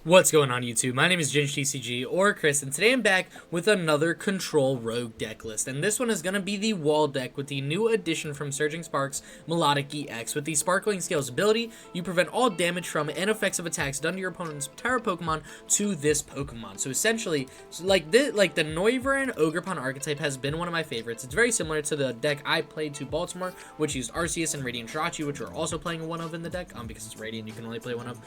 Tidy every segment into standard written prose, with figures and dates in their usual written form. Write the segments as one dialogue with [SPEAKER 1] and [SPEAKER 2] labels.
[SPEAKER 1] What's going on YouTube? My name is GinJTCG or Chris, and today I'm back with another Control Rogue deck list. And this one is going to be the wall deck with the new addition from Surging Sparks, Milotic EX. With the Sparkling Scales ability, you prevent all damage from and effects of attacks done to your opponent's Terra Pokemon to this Pokemon. So essentially, like the Noivern Ogerpon archetype has been one of my favorites. It's very similar to the deck I played to Baltimore, which used Arceus and Radiant Jirachi, which we're also playing one of in the deck, because it's Radiant, you can only play one of.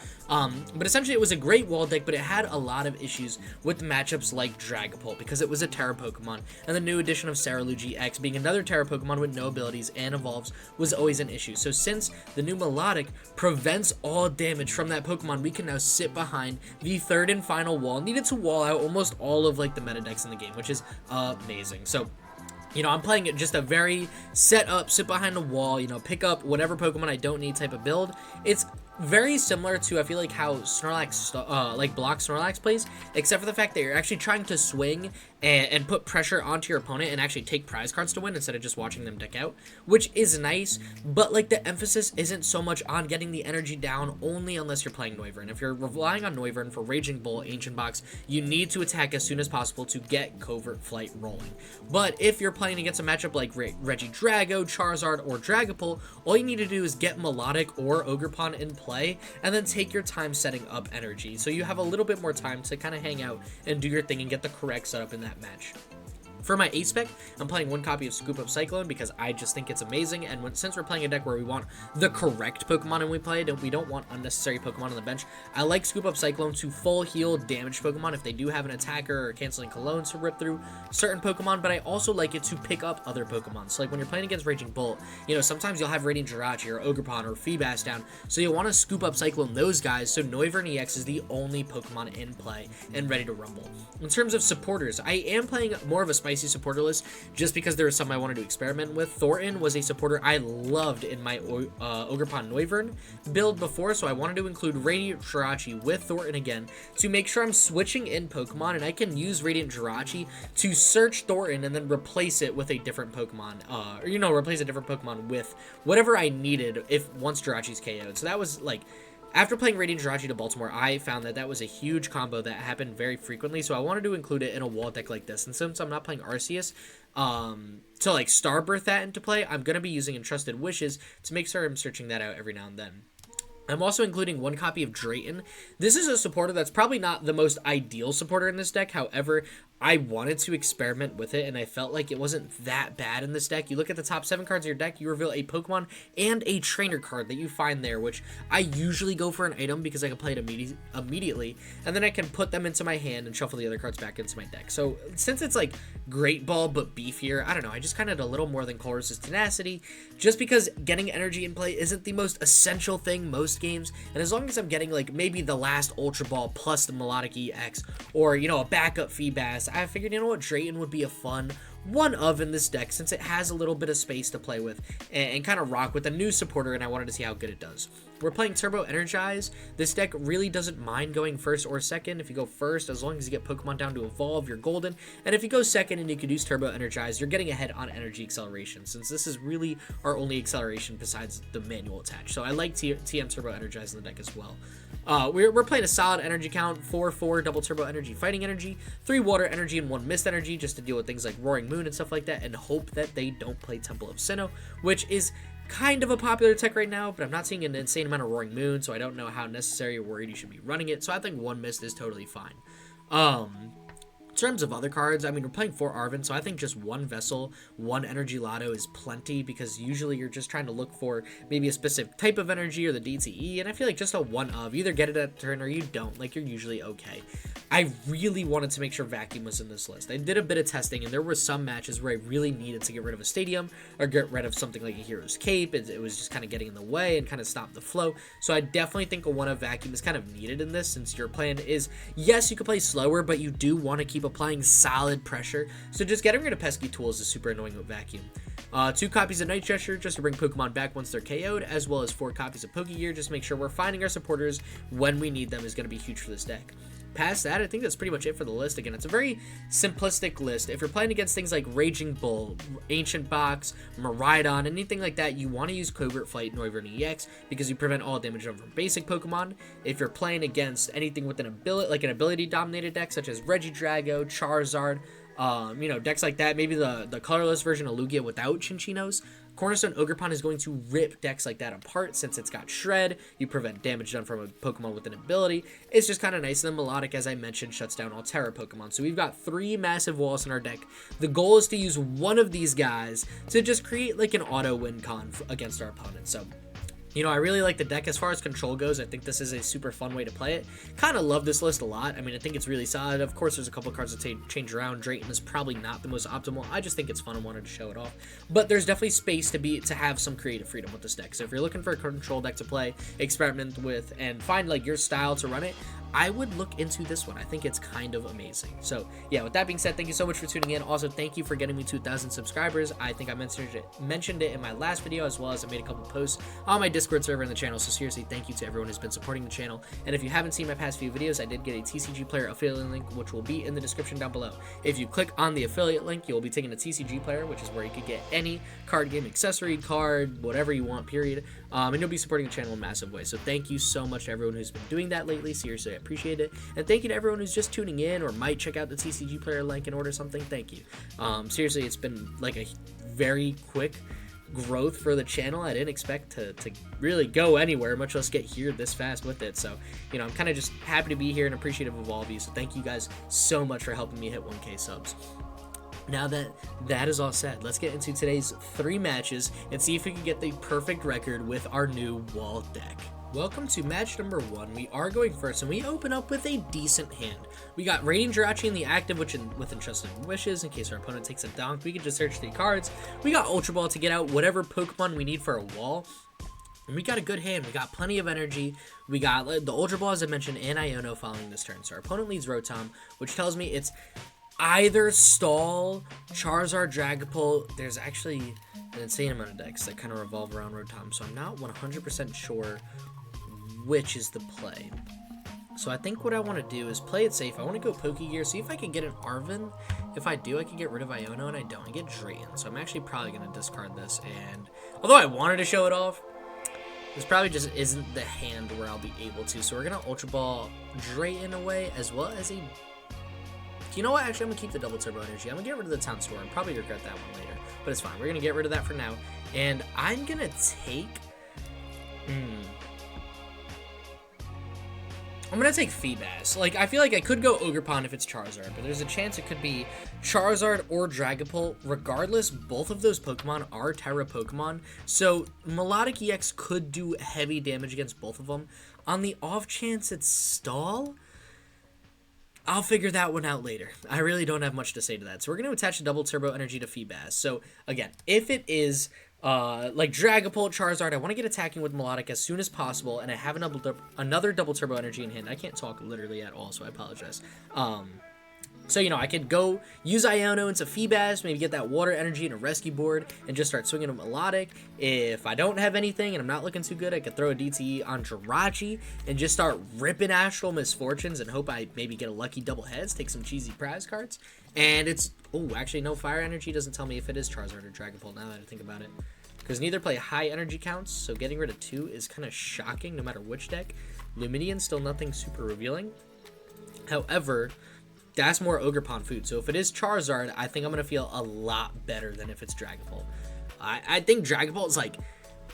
[SPEAKER 1] But essentially it was a great wall deck, but it had a lot of issues with matchups like Dragapult because it was a Terra Pokemon, and the new addition of Saralugi X being another Terra Pokemon with no abilities and evolves was always an issue. So since the new Milotic prevents all damage from that Pokemon, we can now sit behind the third and final wall, needed to wall out almost all of like the meta decks in the game, which is amazing. So I'm playing it just a very set up, sit behind the wall, pick up whatever Pokemon I don't need type of build. It's very similar to, I feel like, how Snorlax, Block Snorlax plays, except for the fact that you're actually trying to swing and put pressure onto your opponent and actually take prize cards to win instead of just watching them deck out, which is nice, but like the emphasis isn't so much on getting the energy down only unless you're playing Noivern. If you're relying on Noivern for Raging Bull, Ancient Box, you need to attack as soon as possible to get Covert Flight rolling. But if you're playing against a matchup like Regidrago, Charizard, or Dragapult, all you need to do is get Milotic or Ogerpon in play, and then take your time setting up energy, so you have a little bit more time to kind of hang out and do your thing and get the correct setup in that match. For my A spec, I'm playing one copy of Scoop Up Cyclone because I just think it's amazing, and since we're playing a deck where we want the correct Pokemon and we play it, and we don't want unnecessary Pokemon on the bench, I like Scoop Up Cyclone to full heal damaged Pokemon if they do have an attacker or canceling Cologne to rip through certain Pokemon, but I also like it to pick up other Pokemon. So like when you're playing against Raging Bolt, sometimes you'll have Radiant Jirachi or Ogerpon or Feebas down, so you'll want to Scoop Up Cyclone those guys, so Noivern EX is the only Pokemon in play and ready to rumble. In terms of supporters, I am playing more of a spicy supporter list, just because there was some I wanted to experiment with. Thorton was a supporter I loved in my Ogerpon Noivern build before, so I wanted to include Radiant Jirachi with Thorton again to make sure I'm switching in Pokemon, and I can use Radiant Jirachi to search Thorton and then replace it with a different Pokemon, replace a different Pokemon with whatever I needed once Jirachi's KO'd. So that was like, after playing Radiant Jirachi to Baltimore, I found that was a huge combo that happened very frequently, so I wanted to include it in a wall deck like this. And since I'm not playing Arceus to like Starbirth that into play, I'm going to be using Entrusted Wishes to make sure I'm searching that out every now and then. I'm also including one copy of Drayton. This is a supporter that's probably not the most ideal supporter in this deck. However, I wanted to experiment with it, and I felt like it wasn't that bad in this deck. You look at the top 7 cards of your deck, you reveal a Pokemon and a trainer card that you find there, which I usually go for an item because I can play it immediately, and then I can put them into my hand and shuffle the other cards back into my deck. So since it's like Great Ball but beefier, I don't know, I just kind of had a little more than Colress's Tenacity, just because getting energy in play isn't the most essential thing most games, and as long as I'm getting like maybe the last Ultra Ball plus the Milotic EX, or a backup Feebas, I figured, Drayton would be a fun one of in this deck since it has a little bit of space to play with and kind of rock with a new supporter, and I wanted to see how good it does. We're playing Turbo Energize. This deck really doesn't mind going first or second. If you go first, as long as you get Pokemon down to evolve, you're golden, and if you go second and you could use Turbo Energize, you're getting ahead on energy acceleration, since this is really our only acceleration besides the manual attach. So I like TM Turbo Energize in the deck as well. We're playing a solid energy count, 4 double turbo energy fighting energy, 3 water energy, and 1 mist energy, just to deal with things like Roaring Moon and stuff like that, and hope that they don't play Temple of Sinnoh, which is kind of a popular tech right now, but I'm not seeing an insane amount of Roaring Moon, so I don't know how necessary or worried you should be running it, so I think 1 mist is totally fine. In terms of other cards, I mean, we're playing 4 Arven, so I think just 1 Vessel, 1 Energy Loto is plenty, because usually you're just trying to look for maybe a specific type of energy or the DTE, and I feel like just a 1 of, either get it at turn or you don't, like, you're usually okay. I really wanted to make sure Vacuum was in this list. I did a bit of testing, and there were some matches where I really needed to get rid of a Stadium, or get rid of something like a Hero's Cape. It was just kind of getting in the way and kind of stopped the flow, so I definitely think a 1 of Vacuum is kind of needed in this, since your plan is, yes, you can play slower, but you do want to keep applying solid pressure, so just getting rid of pesky tools is super annoying with Vacuum. 2 copies of Night Stretcher just to bring Pokemon back once they're KO'd, as well as 4 copies of Pokégear just to make sure we're finding our supporters when we need them is going to be huge for this deck. Past that, I think that's pretty much it for the list. Again, it's a very simplistic list. If you're playing against things like Raging Bull, Ancient Box, Miraidon, anything like that, you want to use Covert Flight Noivern EX because you prevent all damage from Basic Pokemon. If you're playing against anything with an ability, like an ability-dominated deck, such as Regidrago, Charizard, you know, decks like that, maybe the colorless version of Lugia without Chinchinos, Cornerstone Ogerpon is going to rip decks like that apart since it's got Shred. You prevent damage done from a Pokemon with an ability. It's just kind of nice. And then Milotic, as I mentioned, shuts down all Terra Pokemon. So we've got 3 massive walls in our deck. The goal is to use one of these guys to just create like an auto win con against our opponent. So, you know, I really like the deck. As far as control goes, I think this is a super fun way to play it. Kind of love this list a lot. I mean, I think it's really solid. Of course, there's a couple cards that change around. Drayton is probably not the most optimal. I just think it's fun and wanted to show it off. But there's definitely space to have some creative freedom with this deck. So if you're looking for a control deck to play, experiment with, and find like your style to run it, I would look into this one. I think it's kind of amazing. So yeah, with that being said, thank you so much for tuning in. Also, thank you for getting me 2,000 subscribers. I think I mentioned it in my last video, as well as I made a couple posts on my Discord server in the channel. So seriously, thank you to everyone who's been supporting the channel. And if you haven't seen my past few videos, I did get a TCG player affiliate link, which will be in the description down below. If you click on the affiliate link, you'll be taken to TCG player, which is where you could get any card game accessory, card, whatever you want, period. And you'll be supporting the channel in a massive way. So thank you so much to everyone who's been doing that lately. Seriously, I appreciate it. And thank you to everyone who's just tuning in or might check out the TCG player link and order something. Thank you. Seriously, it's been like a very quick growth for the channel. I didn't expect to really go anywhere, much less get here this fast with it. So, you know, I'm kind of just happy to be here and appreciative of all of you. So thank you guys so much for helping me hit 1K subs. Now that that is all said, let's get into today's 3 matches and see if we can get the perfect record with our new wall deck. Welcome to match number 1. We are going first, and we open up with a decent hand. We got Radiant Jirachi in the active, with Entrusted Wishes, in case our opponent takes a donk. We can just search 3 cards. We got Ultra Ball to get out whatever Pokemon we need for a wall. And we got a good hand. We got plenty of energy. We got the Ultra Ball, as I mentioned, and Iono following this turn. So our opponent leads Rotom, which tells me it's either Stall, Charizard, Dragapult. There's actually an insane amount of decks that kind of revolve around Rotom, so I'm not 100% sure which is the play. So I think what I want to do is play it safe. I want to go Pokégear, see if I can get an Arven. If I do, I can get rid of Iono, and I don't. I get Drayton, so I'm actually probably going to discard this. And although I wanted to show it off, this probably just isn't the hand where I'll be able to. So we're going to Ultra Ball Drayton away, as well as a... You know what? Actually, I'm going to keep the double turbo energy. I'm going to get rid of the Town Store and probably regret that one later. But it's fine. We're going to get rid of that for now. And I'm going to take... I'm going to take Feebas. Like, I feel like I could go Ogerpon if it's Charizard, but there's a chance it could be Charizard or Dragapult. Regardless, both of those Pokemon are Terra Pokemon, so Milotic EX could do heavy damage against both of them. On the off chance it's Stall, I'll figure that one out later. I really don't have much to say to that. So we're going to attach a double turbo energy to Feebas. So, again, if it is... like Dragapult, Charizard, I want to get attacking with Milotic as soon as possible, and I have another double turbo energy in hand. I can't talk literally at all, so I apologize. So, you know, I could go use Iono into Feebas, maybe get that water energy in a rescue board, and just start swinging a Milotic. If I don't have anything and I'm not looking too good, I could throw a DTE on Jirachi and just start ripping Astral Misfortunes and hope I maybe get a lucky double heads, take some cheesy prize cards. And it's... Oh, actually, no, Fire Energy doesn't tell me if it is Charizard or Dragapult, now that I think about it. Because neither play high energy counts, so getting rid of 2 is kind of shocking no matter which deck. Lumineon, still nothing super revealing. However... that's more Ogerpon food. So if it is Charizard, I think I'm going to feel a lot better than if it's Dragapult. I think Dragapult is like,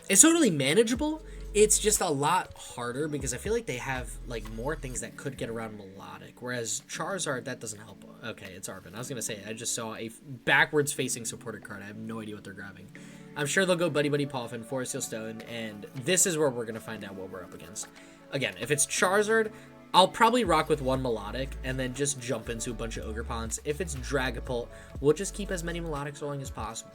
[SPEAKER 1] it's totally manageable. It's just a lot harder because I feel like they have like more things that could get around Milotic. Whereas Charizard, that doesn't help. Okay, it's Arven. I was going to say, I just saw a backwards facing supported card. I have no idea what they're grabbing. I'm sure they'll go Buddy-Buddy Poffin, Forest Seal Stone, and this is where we're going to find out what we're up against. Again, if it's Charizard, I'll probably rock with one Milotic and then just jump into a bunch of Ogerpons. If it's Dragapult, we'll just keep as many Milotics rolling as possible.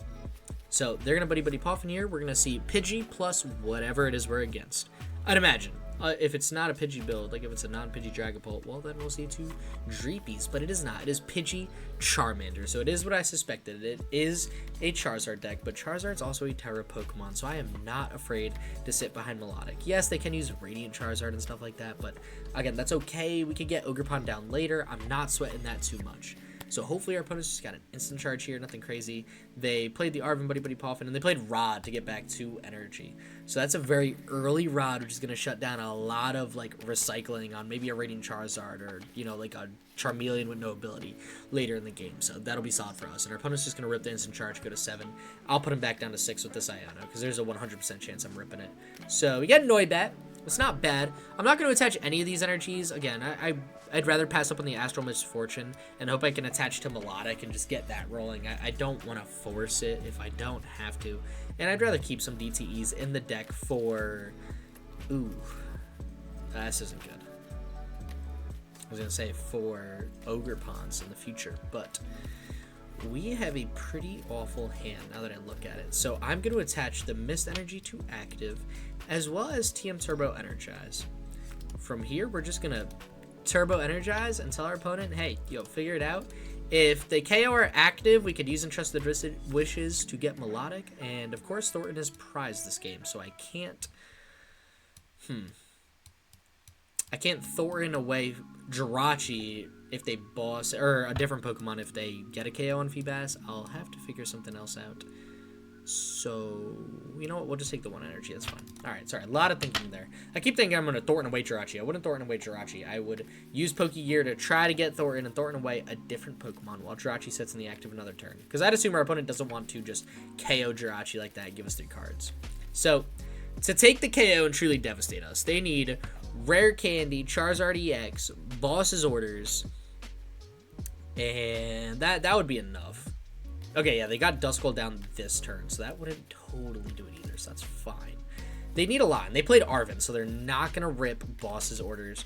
[SPEAKER 1] So they're going to Buddy-Buddy Poffin here. We're going to see Pidgey plus whatever it is we're against. I'd imagine If it's not a Pidgey build, like if it's a non-Pidgey Dragapult, well then we'll see 2 Dreepies, but it is not. It is Pidgey Charmander, so it is what I suspected. It is a Charizard deck, but Charizard's also a Terra Pokemon, so I am not afraid to sit behind Milotic. Yes, they can use Radiant Charizard and stuff like that, but again, that's okay. We could get Ogerpon down later. I'm not sweating that too much. So hopefully our opponents just got an instant charge here, nothing crazy. They played the Arven Buddy-Buddy Poffin, and they played Rod to get back to Energy. So that's a very early Rod, which is going to shut down a lot of, like, recycling on maybe a Radiant Charizard or, you know, like a Charmeleon with no ability later in the game. So that'll be solid for us. And our opponent's just going to rip the instant charge, go to 7. I'll put him back down to 6 with this Iono, because there's a 100% chance I'm ripping it. So we get Noibat. It's not bad. I'm not going to attach any of these energies. Again, I'd rather pass up on the Astral Misfortune and hope I can attach to Milotic and just get that rolling. I don't want to force it if I don't have to. And I'd rather keep some DTEs in the deck for... Ooh. This isn't good. I was going to say for Ogerpons in the future, but we have a pretty awful hand now that I look at it. So I'm going to attach the Mist Energy to active as well as TM Turbo Energize. From here, we're just going to Turbo Energize and tell our opponent, hey, yo, figure it out. If they KO are active, we could use Entrusted Wishes to get Milotic. And, of course, Thorton has prized this game, so I can't... I can't Thorton away Jirachi if they boss... Or a different Pokemon if they get a KO on Feebas. I'll have to figure something else out. So, you know what? We'll just take the 1 energy. That's fine. Alright, sorry. A lot of thinking there. I keep thinking I'm going to Thorton away Jirachi. I wouldn't Thorton away Jirachi. I would use Pokégear to try to get Thorton and Thorton away a different Pokemon while Jirachi sits in the active another turn. Because I'd assume our opponent doesn't want to just KO Jirachi like that and give us 3 cards. So, to take the KO and truly devastate us, they need Rare Candy, Charizard EX, Boss's Orders, and that would be enough. Okay, yeah, they got Duskull down this turn, so that wouldn't totally do it either, so that's fine. They need a lot, and they played Arven, so they're not going to rip Boss's Orders.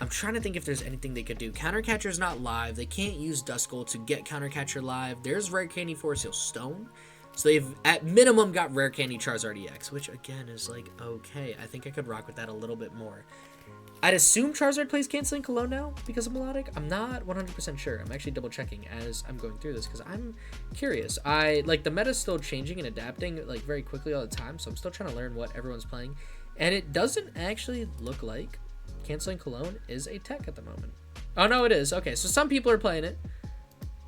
[SPEAKER 1] I'm trying to think if there's anything they could do. Countercatcher's not live. They can't use Duskull to get Countercatcher live. There's Rare Candy Force Heal Stone. So they've, at minimum, got Rare Candy Charizard EX, which, again, is, like, okay. I think I could rock with that a little bit more. I'd assume Charizard plays Canceling Cologne now because of Milotic. I'm not 100% sure. I'm actually double-checking as I'm going through this because I'm curious. The meta's still changing and adapting, like, very quickly all the time, so I'm still trying to learn what everyone's playing. And it doesn't actually look like Canceling Cologne is a tech at the moment. Oh, no, it is. Okay, so some people are playing it.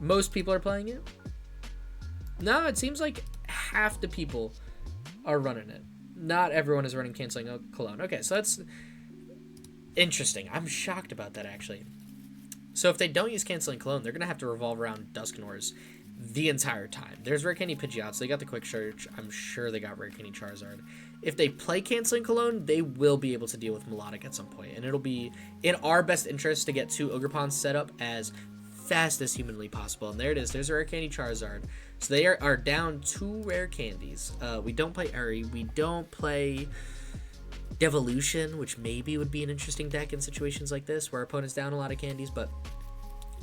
[SPEAKER 1] Most people are playing it. No, it seems like half the people are running it. Not everyone is running Canceling Cologne. Okay, so that's interesting. I'm shocked about that, actually. So if they don't use Canceling Cologne, they're going to have to revolve around Dusknoirs the entire time. There's Rare Candy Pidgeot, so they got the Quick Search. I'm sure they got Rare Candy Charizard. If they play Canceling Cologne, they will be able to deal with Milotic at some point, and it'll be in our best interest to get 2 Ogerpons set up as fast as humanly possible. And there it is. There's a Rare Candy Charizard. So they are down 2 Rare Candies. We don't play Uri. We don't play Devolution, which maybe would be an interesting deck in situations like this where our opponent's down a lot of candies, but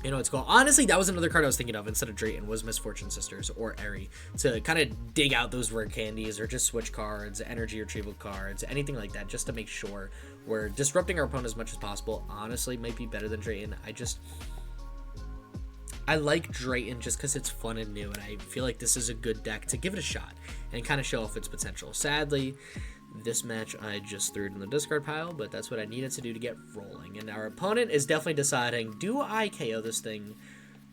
[SPEAKER 1] you know, it's cool. Honestly, that was another card I was thinking of instead of Drayton was Misfortune Sisters or Eri to kind of dig out those rare candies or just switch cards, energy retrieval cards, anything like that, just to make sure we're disrupting our opponent as much as possible. Honestly, might be better than Drayton. I like Drayton just because it's fun and new, and I feel like this is a good deck to give it a shot and kind of show off its potential. Sadly, this match I just threw it in the discard pile, but that's what I needed to do to get rolling. And our opponent is definitely deciding, do I KO this thing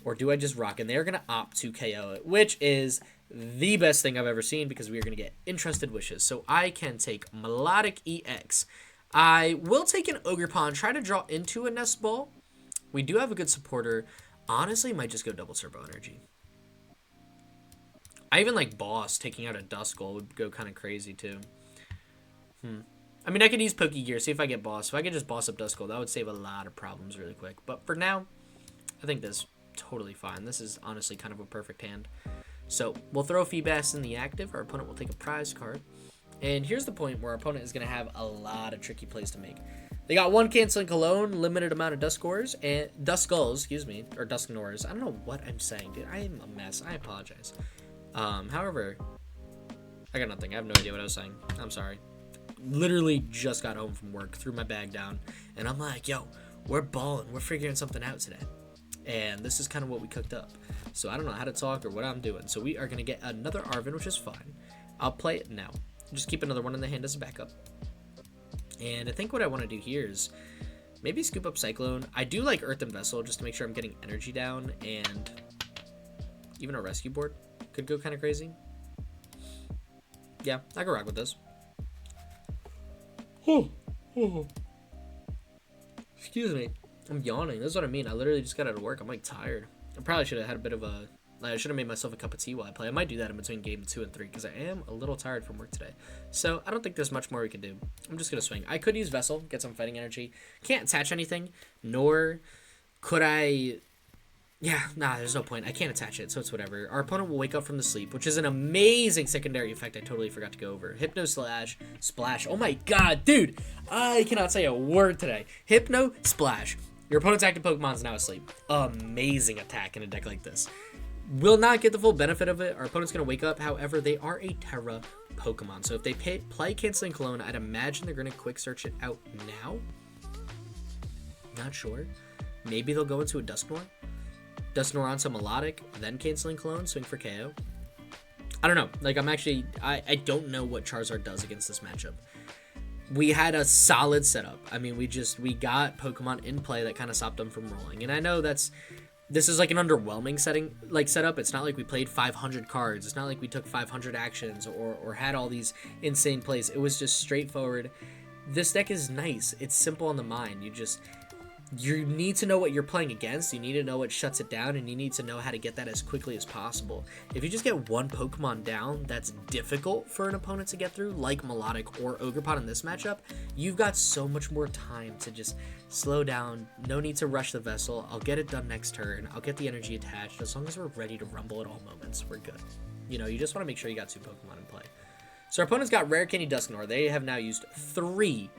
[SPEAKER 1] or do I just rock? And they're going to opt to KO it, which is the best thing I've ever seen because we are going to get Entrusted Wishes. So I can take Milotic EX. I will take an Ogerpon, try to draw into a Nest Ball. We do have a good supporter. Honestly, might just go double Turbo Energy. I even like Boss. Taking out a Duskull would go kind of crazy too. I mean, I could use Pokégear, see if I get Boss. If I could just Boss up Duskull, that would save a lot of problems really quick. But for now, I think this is totally fine. This is honestly kind of a perfect hand. So we'll throw Feebas in the active. Our opponent will take a prize card. And here's the point where our opponent is going to have a lot of tricky plays to make. They got 1 Canceling Cologne, limited amount of Duskulls, and or Dusknoirs. I don't know what I'm saying, dude. I am a mess. I apologize. However, I got nothing. I have no idea what I was saying. I'm sorry. literally just got home from work, threw my bag down, and I'm like, yo, we're balling. We're figuring something out today. And this is kind of what we cooked up. So I don't know how to talk or what I'm doing. So we are going to get another Arven, which is fine. I'll play it now. Just keep another one in the hand as a backup. And I think what I want to do here is maybe Scoop Up Cyclone. I do like Earthen Vessel just to make sure I'm getting energy down. And even a Rescue Board could go kind of crazy. Yeah, I can rock with this. Excuse me. I'm yawning. That's what I mean. I literally just got out of work. I'm like tired. I probably should have had a bit of a... I should have made myself a cup of tea while I play. I might do that in between game 2 and 3 because I am a little tired from work today. So I don't think there's much more we can do. I'm just going to swing. I could use Vessel, get some fighting energy. Can't attach anything, nor could I... Yeah, nah, there's no point. I can't attach it, so it's whatever. Our opponent will wake up from the sleep, which is an amazing secondary effect I totally forgot to go over. Hypno Slash, Splash. Oh my god, dude! I cannot say a word today. Hypno Splash. Your opponent's active Pokemon is now asleep. Amazing attack in a deck like this. Will not get the full benefit of it. Our opponent's going to wake up. However, they are a Terra Pokemon. So if they play Canceling Cologne, I'd imagine they're going to quick search it out now. Not sure. Maybe they'll go into a Dusknoir. Dusknoir on some Milotic, then Canceling Cologne, swing for KO. I don't know. Like, I don't know what Charizard does against this matchup. We had a solid setup. I mean, we got Pokemon in play that kind of stopped them from rolling. And I know this is like an underwhelming setup. It's not like we played 500 cards. It's not like we took 500 actions or had all these insane plays. It was just straightforward. This deck is nice. It's simple on the mind. You need to know what you're playing against, you need to know what shuts it down, and you need to know how to get that as quickly as possible. If you just get one Pokemon down that's difficult for an opponent to get through, like Milotic or Ogerpon in this matchup, you've got so much more time to just slow down. No need to rush the Vessel. I'll get it done next turn. I'll get the energy attached. As long as we're ready to rumble at all moments, we're good. You know, you just want to make sure you got 2 Pokemon in play. So our opponent's got Rare Candy Dusknoir. They have now used 3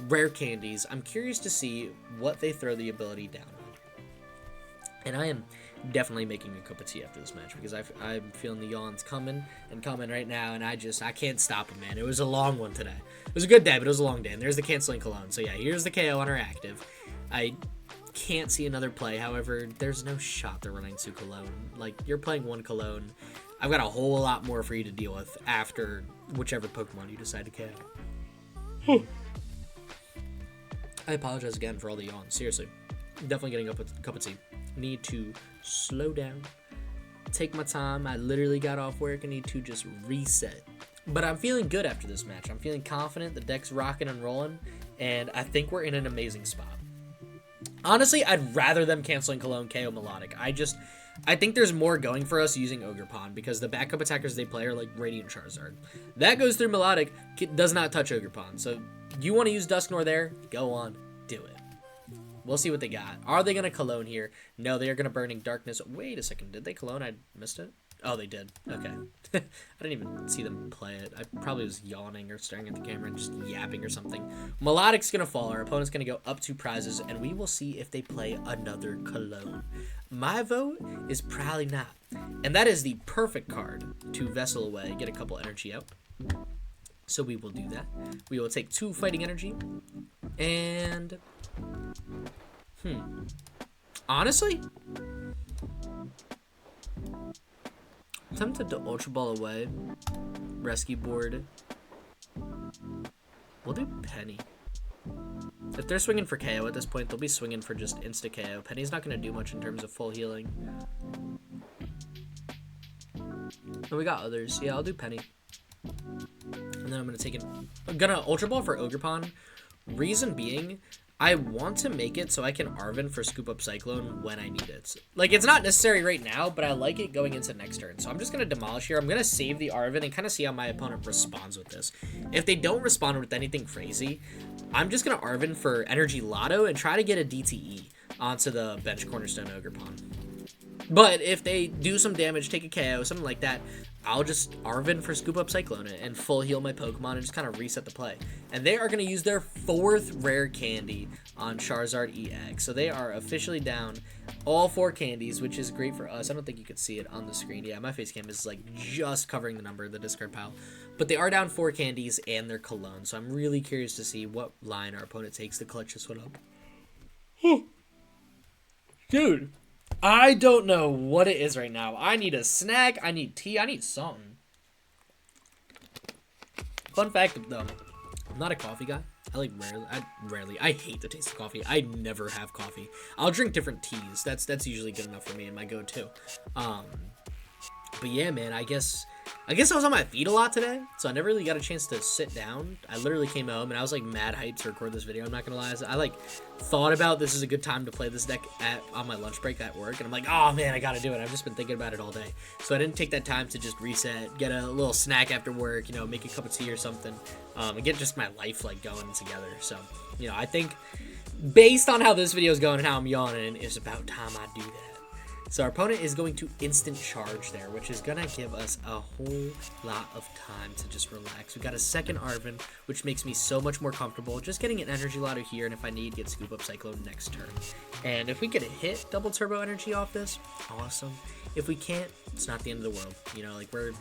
[SPEAKER 1] rare candies. I'm curious to see what they throw the ability down on. And I am definitely making a cup of tea after this match because I'm feeling the yawns coming right now, and I can't stop them, man. It was a long one today. It was a good day, but it was a long day. And there's the Canceling Cologne. So yeah, here's the KO on our active. I can't see another play. However, there's no shot they're running 2 Cologne. Like, you're playing 1 Cologne. I've got a whole lot more for you to deal with after whichever Pokemon you decide to KO. I apologize again for all the yawns. Seriously. Definitely getting up with a cup of tea. Need to slow down. Take my time. I literally got off work. I need to just reset. But I'm feeling good after this match. I'm feeling confident. The deck's rocking and rolling. And I think we're in an amazing spot. Honestly, I'd rather them Canceling Cologne KO Milotic. I think there's more going for us using Ogerpon because the backup attackers they play are like Radiant Charizard. That goes through Milotic, does not touch Ogerpon. So you want to use Dusknoir there? Go on, do it. We'll see what they got. Are they going to Cologne here? No, they are going to Burning Darkness. Wait a second, did they Cologne? I missed it. Oh, they did. Okay. I didn't even see them play it. I probably was yawning or staring at the camera and just yapping or something. Milotic's going to fall. Our opponent's going to go up 2 prizes, and we will see if they play another Cologne. My vote is probably not. And that is the perfect card to Vessel away, get a couple energy out. So we will do that. We will take 2 fighting energy. And... honestly... I'm tempted to Ultra Ball away. Rescue Board. We'll do Penny. If they're swinging for KO at this point, they'll be swinging for just insta KO. Penny's not going to do much in terms of full healing. And we got others. Yeah, I'll do Penny. And then I'm going to take it. I'm going to Ultra Ball for Ogerpon. Reason being, I want to make it so I can Arven for Scoop Up Cyclone when I need it. Like, it's not necessary right now, but I like it going into next turn. So I'm just going to Demolish here. I'm going to save the Arven and kind of see how my opponent responds with this. If they don't respond with anything crazy, I'm just going to Arven for Energy Loto and try to get a DTE onto the bench Cornerstone Ogerpon. But if they do some damage, take a KO, something like that, I'll just Arven for Scoop Up Cyclone it and full heal my Pokemon and just kind of reset the play. And they are going to use their 4th rare candy on Charizard EX. So they are officially down all 4 candies, which is great for us. I don't think you could see it on the screen. Yeah, my face cam is like just covering the number of the discard pile. But they are down 4 candies and their cologne. So I'm really curious to see what line our opponent takes to clutch this one up. Dude, I don't know what it is right now. I need a snack. I need tea. I need something. Fun fact, though, I'm not a coffee guy. I hate the taste of coffee. I never have coffee. I'll drink different teas. That's usually good enough for me and my go-to. But yeah, man, I guess I was on my feet a lot today, so I never really got a chance to sit down. I literally came home and I was like mad hyped to record this video. I'm not gonna lie. I like thought about this is a good time to play this deck on my lunch break at work, and I'm like, oh man, I gotta do it. I've just been thinking about it all day, so I didn't take that time to just reset, get a little snack after work, you know, make a cup of tea or something, and get just my life like going together. So, you know, I think based on how this video is going and how I'm yawning, it's about time I do that. So our opponent is going to instant charge there, which is going to give us a whole lot of time to just relax. We got a second Arven, which makes me so much more comfortable. Just getting an Energy Loto here, and if I need, get Scoop Up Cyclone next turn. And if we get a hit double turbo energy off this, awesome. If we can't, it's not the end of the world. You know, like we're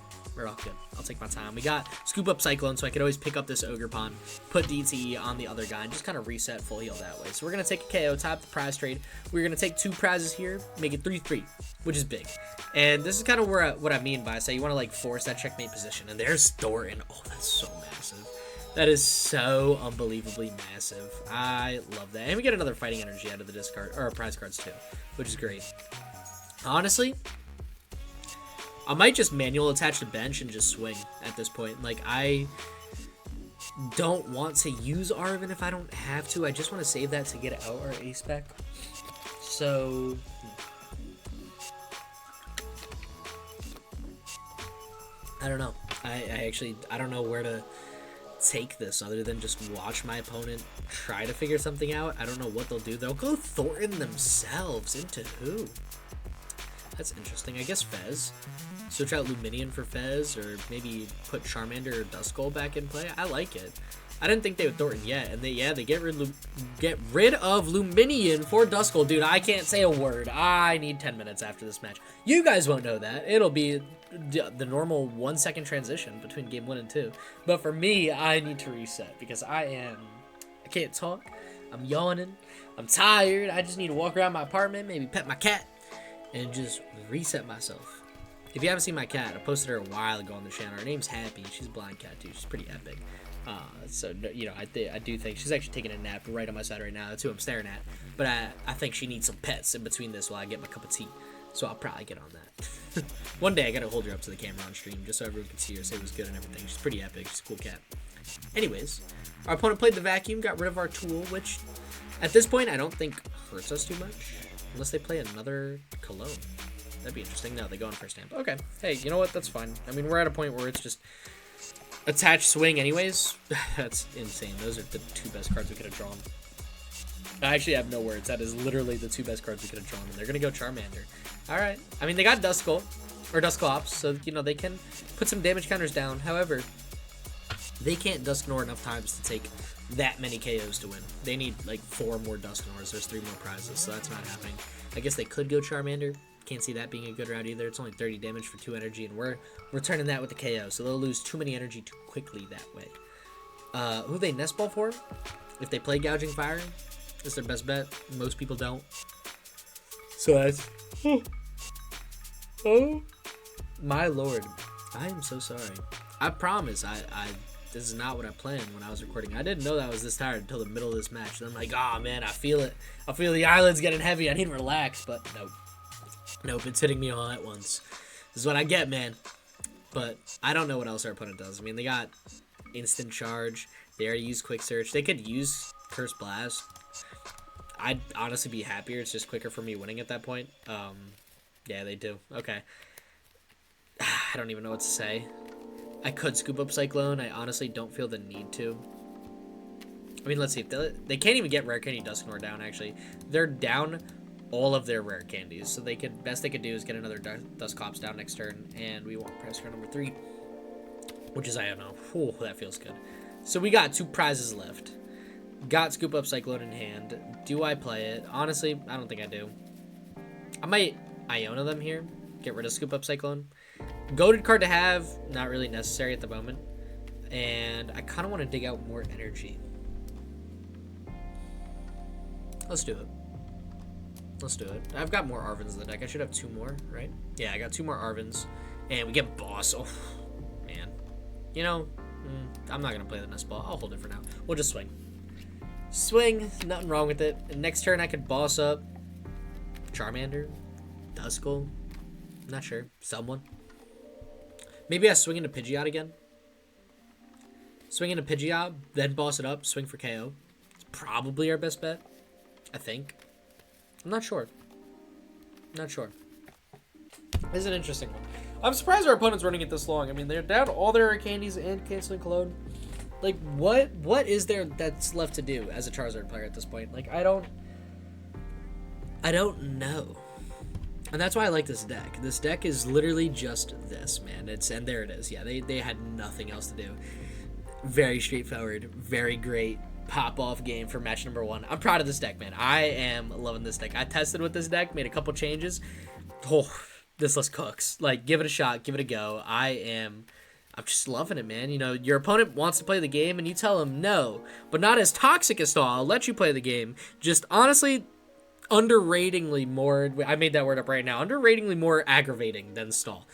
[SPEAKER 1] all good. I'll take my time. We got Scoop Up Cyclone, so I could always pick up this Ogerpon, put DTE on the other guy, and just kind of reset full heal that way. So we're going to take a KO, top the prize trade. We're going to take 2 prizes here, make it 3-3, which is big. And this is kind of what I mean by, say, you want to like force that checkmate position. And there's Thorton. Oh, that's so massive. That is so unbelievably massive. I love that. And we get another fighting energy out of the discard, or prize cards too, which is great. Honestly, I might just manual attach the bench and just swing at this point. Like, I don't want to use Arven if I don't have to. I just want to save that to get out our ace spec. So I don't know. I don't know where to take this other than just watch my opponent try to figure something out. I don't know what they'll do. They'll go Thorton themselves. Into who? That's interesting. I guess Fez. Switch out Luminion for Fez, or maybe put Charmander or Duskull back in play. I like it. I didn't think they would Thorton yet, and they get rid of Luminion for Duskull. Dude, I can't say a word. I need 10 minutes after this match. You guys won't know that. It'll be the normal 1-second transition between game 1 and 2. But for me, I need to reset because I can't talk. I'm yawning. I'm tired. I just need to walk around my apartment, maybe pet my cat, and just reset myself. If you haven't seen my cat, I posted her a while ago on the channel. Her name's Happy. She's a blind cat too. She's pretty epic. So you know, I do think she's actually taking a nap right on my side right now. That's who I'm staring at. But I think she needs some pets in between this while I get my cup of tea. So I'll probably get on that. One day I gotta hold her up to the camera on stream just so everyone can see her, say it was good and everything. She's pretty epic. She's a cool cat. Anyways, our opponent played the vacuum, got rid of our tool, which at this point I don't think hurts us too much. Unless they play another cologne. That'd be interesting. No, they go on first stamp. Okay. Hey, you know what? That's fine. I mean, we're at a point where it's just attach swing anyways. That's insane. Those are the 2 best cards we could have drawn. I actually have no words. That is literally the 2 best cards we could have drawn. And they're going to go Charmander. All right. I mean, they got Duskull, or Dusclops, so, you know, they can put some damage counters down. However, they can't Dusknoir enough times to take that many KOs to win. They need, like, 4 more Dusknoirs. There's 3 more prizes, so that's not happening. I guess they could go Charmander. Can't see that being a good route either. It's only 30 damage for 2 energy, and we're turning that with the KO, so they'll lose too many energy too quickly that way. Who they Nest Ball for? If they play Gouging Fire, it's their best bet. Most people don't. So that's... Oh, my lord. I am so sorry. I promise, this is not what I planned when I was recording. I didn't know that I was this tired until the middle of this match. And I'm like, oh man, I feel it. I feel the eyelids getting heavy. I need to relax, but nope. Nope, it's hitting me all at once. This is what I get, man. But I don't know what else our opponent does. I mean, they got instant charge. They already use quick search. They could use Curse Blast. I'd honestly be happier. It's just quicker for me winning at that point. Yeah, they do. Okay. I don't even know what to say. I could Scoop Up Cyclone. I honestly don't feel the need to. I mean, let's see. If they can't even get Rare Candy Dusknoir down, actually. They're down all of their rare candies. So best they could do is get another Dusclops down next turn, and we want prize card number 3, which is Iono. Oh, that feels good. So we got 2 prizes left. Got Scoop Up Cyclone in hand. Do I play it? Honestly, I don't think I do. I might Iono them here. Get rid of Scoop Up Cyclone. Goated card to have. Not really necessary at the moment. And I kind of want to dig out more energy. Let's do it. Let's do it. I've got more Arvens in the deck. I should have 2 more, right? Yeah, I got 2 more Arvens. And we get Boss. Oh, man. You know, I'm not going to play the Nest Ball. I'll hold it for now. We'll just swing. Swing. Nothing wrong with it. And next turn, I could Boss up Charmander. Duskull. Not sure. Someone. Maybe I swing into Pidgeot again. Swing into Pidgeot, then Boss it up, swing for KO. It's probably our best bet. I think. I'm not sure. Not sure. This is an interesting one. I'm surprised our opponent's running it this long. I mean, they're down all their candies and canceling Cologne. Like, what is there that's left to do as a Charizard player at this point? Like, I don't know. And that's why I like this deck. This deck is literally just this, man. And there it is. Yeah, they had nothing else to do. Very straightforward, very great pop-off game for match number 1. I'm proud of this deck, man. I am loving this deck. I tested with this deck, made a couple changes. Oh, this list cooks. Like, give it a shot, give it a go. I'm just loving it, man. You know, your opponent wants to play the game, and you tell them no, but not as toxic as Stall. I'll let you play the game. Just honestly, underratingly more. I made that word up right now. Underratingly more aggravating than Stall.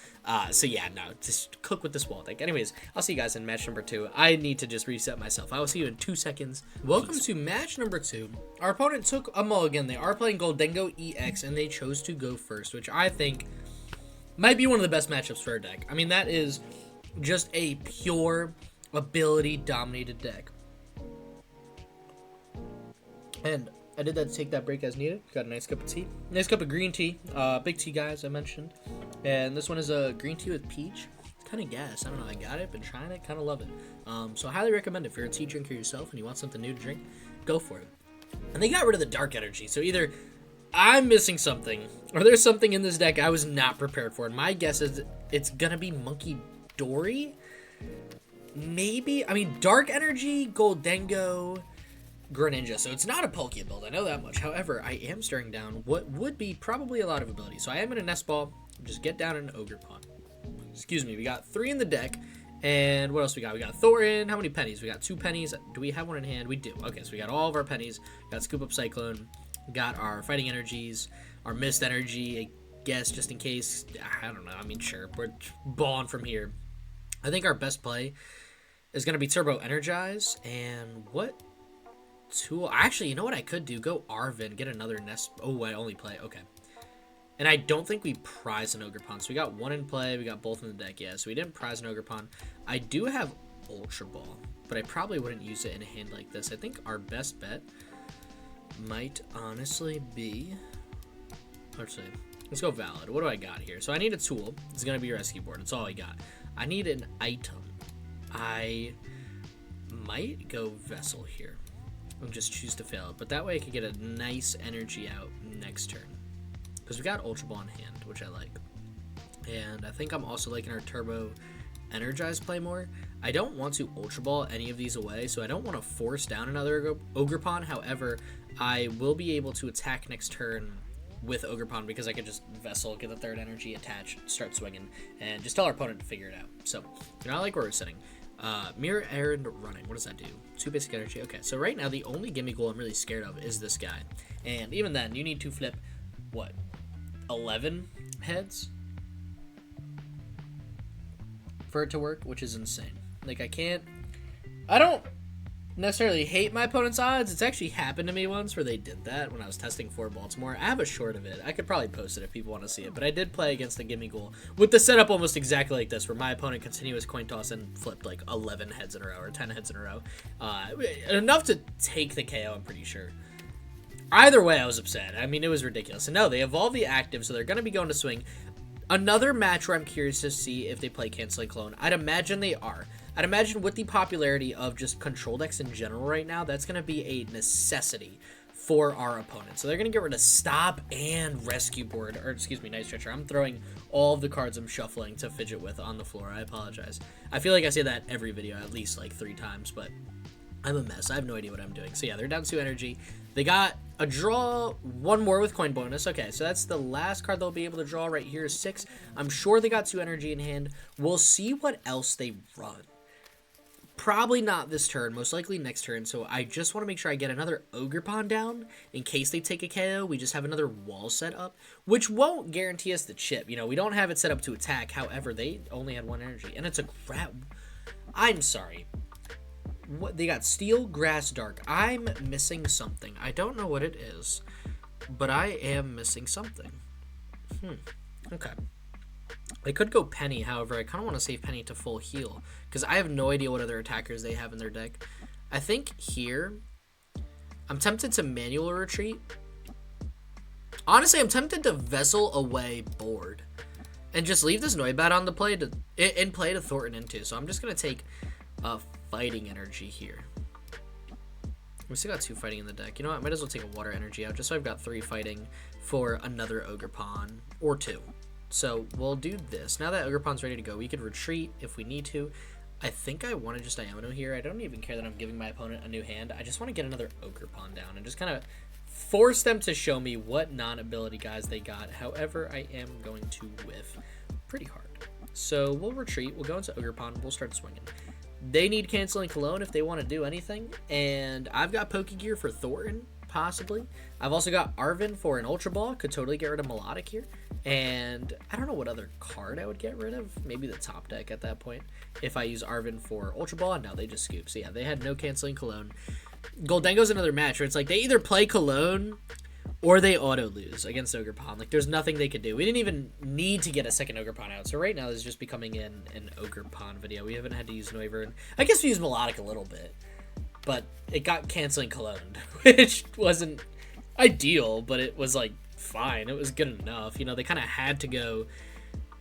[SPEAKER 1] So yeah, no, just cook with this wall deck. Anyways, I'll see you guys in match number 2. I need to just reset myself. I will see you in 2 seconds. Welcome to match number 2. Our opponent took a mulligan. They are playing Goldengo EX, and they chose to go first, which I think might be one of the best matchups for our deck. I mean, that is just a pure ability-dominated deck. And I did that to take that break as needed. Got a nice cup of tea. Nice cup of green tea. Big tea, guys, I mentioned. And this one is a green tea with peach. It's kind of gas. I don't know. I got it. Been trying it. Kind of love it. So I highly recommend it. If you're a tea drinker yourself and you want something new to drink, go for it. And they got rid of the dark energy. So either I'm missing something or there's something in this deck I was not prepared for. And my guess is it's going to be Monkey Dory. Maybe. I mean, dark energy, Goldengo, Greninja, so it's not a Poké build, I know that much. However, I am staring down what would be probably a lot of ability. So I am in a Nest Ball, just get down in an Ogerpon. Excuse me, we got 3 in the deck, and what else we got? We got Thorton, how many pennies? We got 2 pennies. Do we have one in hand? We do. Okay, so we got all of our pennies. We got Scoop Up Cyclone, we got our Fighting Energies, our Mist Energy, I guess, just in case. I don't know, I mean, sure, we're balling from here. I think our best play is going to be Turbo Energize, and what tool? Actually, you know what I could do? Go Arven, get another Nest. Oh, I only play. Okay. And I don't think we prize an Ogerpon. So we got 1 in play. We got both in the deck. Yeah, so we didn't prize an Ogerpon. I do have Ultra Ball, but I probably wouldn't use it in a hand like this. I think our best bet might honestly be... Actually, let's go Valid. What do I got here? So I need a tool. It's going to be a Rescue Board. That's all I got. I need an item. I might go Vessel here. And just choose to fail it, but that way I could get a nice energy out next turn because we got Ultra Ball in hand, which I like. And I think I'm also liking our Turbo Energize play more. I don't want to Ultra Ball any of these away, so I don't want to force down another Ogerpon. However, I will be able to attack next turn with Ogerpon because I could just Vessel, get the 3rd energy, attach, start swinging, and just tell our opponent to figure it out. So, you know, I like where we're sitting. Mirror Errand Running. What does that do? 2 basic energy. Okay, so right now the only gimme goal I'm really scared of is this guy. And even then, you need to flip, what, 11 heads for it to work, which is insane. Like, I don't necessarily hate my opponent's odds. It's actually happened to me once where they did that when I was testing for Baltimore. I have a short of it. I could probably post it if people want to see it, but I did play against the gimme goal with the setup almost exactly like this, where my opponent continuous coin toss and flipped like 11 heads in a row or 10 heads in a row. Enough to take the KO, I'm pretty sure. Either way, I was upset. I mean, it was ridiculous. And no, they evolved the active, so they're going to be going to swing. Another match where I'm curious to see if they play Canceling Clone. I'd imagine they are. I'd imagine with the popularity of just control decks in general right now, that's going to be a necessity for our opponent. So they're going to get rid of Stop and Rescue Board, or excuse me, Night Stretcher. I'm throwing all of the cards I'm shuffling to fidget with on the floor. I apologize. I feel like I say that every video at least like 3 times, but I'm a mess. I have no idea what I'm doing. So yeah, they're down 2 energy. They got a draw, 1 more with coin bonus. Okay, so that's the last card they'll be able to draw right here is 6. I'm sure they got 2 energy in hand. We'll see what else they run. Probably not this turn, most likely next turn, so I just want to make sure I get another Ogerpon down in case they take a KO. We just have another wall set up, which won't guarantee us the chip. You know, we don't have it set up to attack. However, they only had 1 energy, and it's a grab. I'm sorry. What they got? Steel, Grass, Dark. I'm missing something. I don't know what it is, but I am missing something. Okay. I could go Penny, however, I kind of want to save Penny to full heal, because I have no idea what other attackers they have in their deck. I think here, I'm tempted to manual retreat. Honestly, I'm tempted to Vessel away board, and just leave this Noibat on the play to Thorton into. So I'm just going to take fighting energy here. We still got 2 fighting in the deck. You know what, I might as well take a water energy out, just so I've got 3 fighting for another Ogerpon, or 2. So we'll do this. Now that Ogerpon's ready to go, we could retreat if we need to. I think I want to just Iono here. I don't even care that I'm giving my opponent a new hand. I just want to get another Ogerpon down and just kind of force them to show me what non-ability guys they got. However, I am going to whiff pretty hard. So we'll retreat. We'll go into Ogerpon. We'll start swinging. They need Canceling Cologne if they want to do anything. And I've got Pokégear for Thorton, possibly. I've also got Arven for an Ultra Ball. Could totally get rid of Milotic here. And I don't know what other card I would get rid of. Maybe the top deck at that point. If I use Arven for Ultra Ball, and now they just scoop. So yeah, they had no Canceling Cologne. Goldengo's another match where it's like they either play Cologne or they auto lose against Ogerpon. Like there's nothing they could do. We didn't even need to get a second Ogerpon out. So right now this is just becoming an Ogerpon video. We haven't had to use Noivern. I guess we used Milotic a little bit, but it got Canceling Cologne, which wasn't ideal, but it was like fine. It was good enough. You know, they kind of had to go.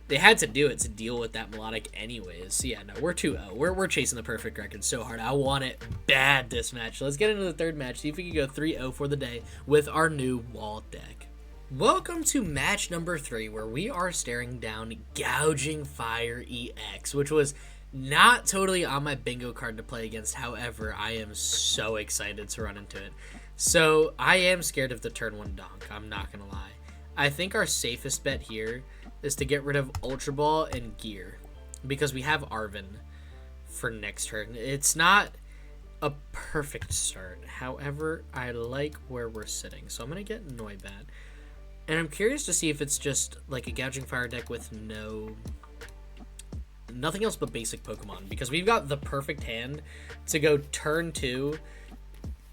[SPEAKER 1] They had to do it to deal with that Milotic anyways. So yeah, no, we're 2-0. We're chasing the perfect record so hard. I want it bad this match. Let's get into the third match. See if we can go 3-0 for the day with our new wall deck. Welcome to match number 3, where we are staring down Gouging Fire EX, which was not totally on my bingo card to play against. However, I am so excited to run into it. So I am scared of the turn 1 donk. I'm not going to lie. I think our safest bet here is to get rid of Ultra Ball and Gear, because we have Arven for next turn. It's not a perfect start. However, I like where we're sitting. So I'm going to get Noibat. And I'm curious to see if it's just like a Gouging Fire deck with nothing else but basic Pokemon, because we've got the perfect hand to go turn 2,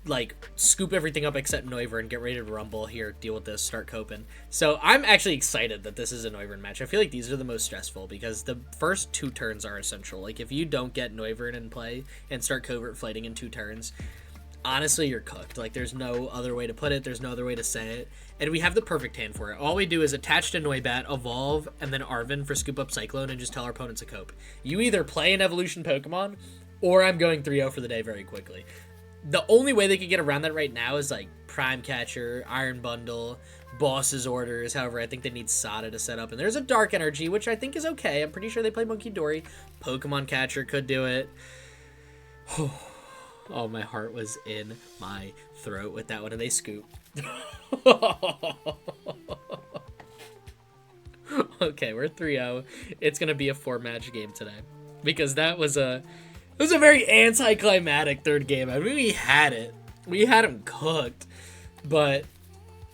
[SPEAKER 1] like scoop everything up except Noivern, get ready to rumble here, deal with this, start coping. So I'm actually excited that this is a Noivern match. I feel like these are the most stressful because the first 2 turns are essential. Like if you don't get Noivern in play and start covert fighting in 2 turns, honestly, you're cooked. Like there's no other way to put it. There's no other way to say it. And we have the perfect hand for it. All we do is attach to Noibat, evolve, and then Arven for Scoop Up Cyclone and just tell our opponent to cope. You either play an evolution Pokemon or I'm going 3-0 for the day very quickly. The only way they could get around that right now is like Prime Catcher, Iron Bundle, Boss's Orders. However, I think they need Sada to set up. And there's a Dark Energy, which I think is okay. I'm pretty sure they play Monkey Dory. Pokemon Catcher could do it. Oh, my heart was in my throat with that one, and they scoop. Okay, we're 3-0. It's going to be a 4-match game today, because that was a very anticlimactic third game. I mean, we had it. We had him cooked, but